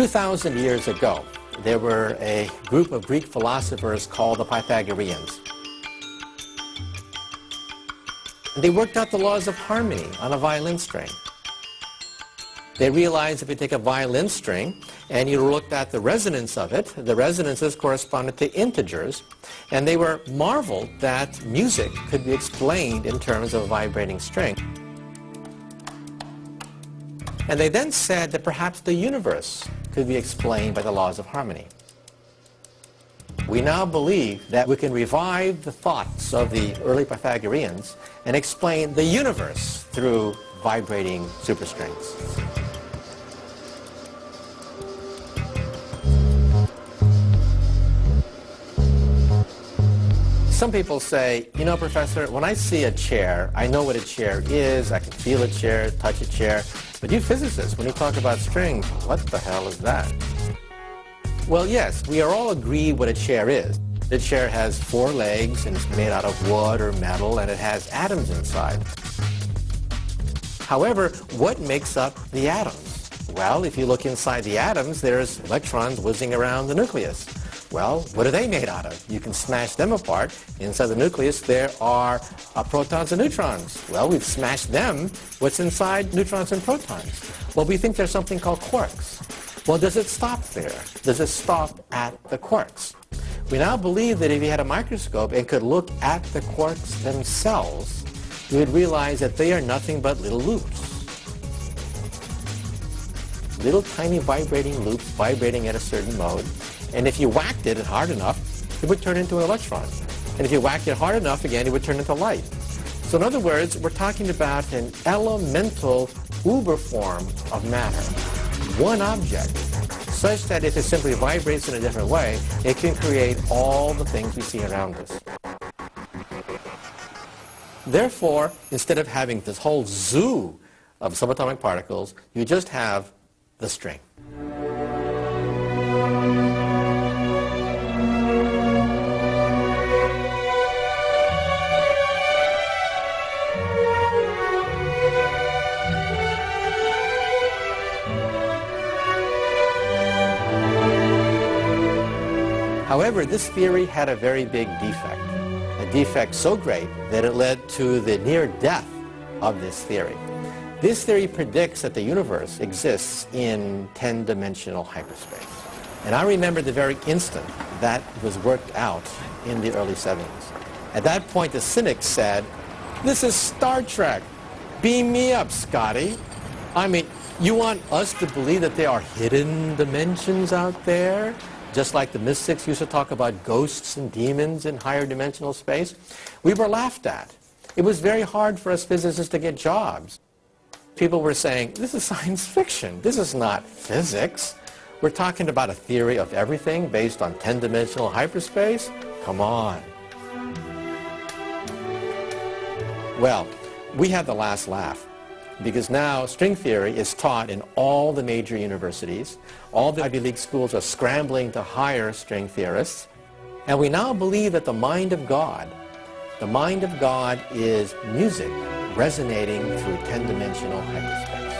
2,000 years ago, there were a group of Greek philosophers called the Pythagoreans. They worked out the laws of harmony on a violin string. They realized if you take a violin string and you looked at the resonance of it, the resonances corresponded to integers, and they were marveled that music could be explained in terms of a vibrating string. And they then said that perhaps the universe could be explained by the laws of harmony. We now believe that we can revive the thoughts of the early Pythagoreans and explain the universe through vibrating superstrings. Some people say, you know, Professor, when I see a chair, I know what a chair is, I can feel a chair, touch a chair, but you physicists, when you talk about strings, what the hell is that? Well, yes, we are all agreed what a chair is. The chair has 4 legs and it's made out of wood or metal and it has atoms inside. However, what makes up the atoms? Well, if you look inside the atoms, there's electrons whizzing around the nucleus. Well, what are they made out of? You can smash them apart. Inside the nucleus, there are protons and neutrons. Well, we've smashed them. What's inside neutrons and protons? Well, we think there's something called quarks. Well, does it stop there? Does it stop at the quarks? We now believe that if you had a microscope and could look at the quarks themselves, you would realize that they are nothing but little loops. Little tiny vibrating loops vibrating at a certain mode. And if you whacked it hard enough, it would turn into an electron. And if you whacked it hard enough again, it would turn into light. So in other words, we're talking about an elemental uber form of matter. One object, such that if it simply vibrates in a different way, it can create all the things we see around us. Therefore, instead of having this whole zoo of subatomic particles, you just have the string. However, this theory had a very big defect, a defect so great that it led to the near death of this theory. This theory predicts that the universe exists in 10-dimensional hyperspace. And I remember the very instant that was worked out in the early 70s. At that point, the cynics said, "This is Star Trek. Beam me up, Scotty." I mean, you want us to believe that there are hidden dimensions out there? Just like the mystics used to talk about ghosts and demons in higher dimensional space. We were laughed at. It was very hard for us physicists to get jobs. People were saying, this is science fiction. This is not physics. We're talking about a theory of everything based on 10-dimensional hyperspace? Come on. Well, we had the last laugh, because now string theory is taught in all the major universities. All the Ivy League schools are scrambling to hire string theorists. And we now believe that the mind of God is music resonating through 10-dimensional hyperspace.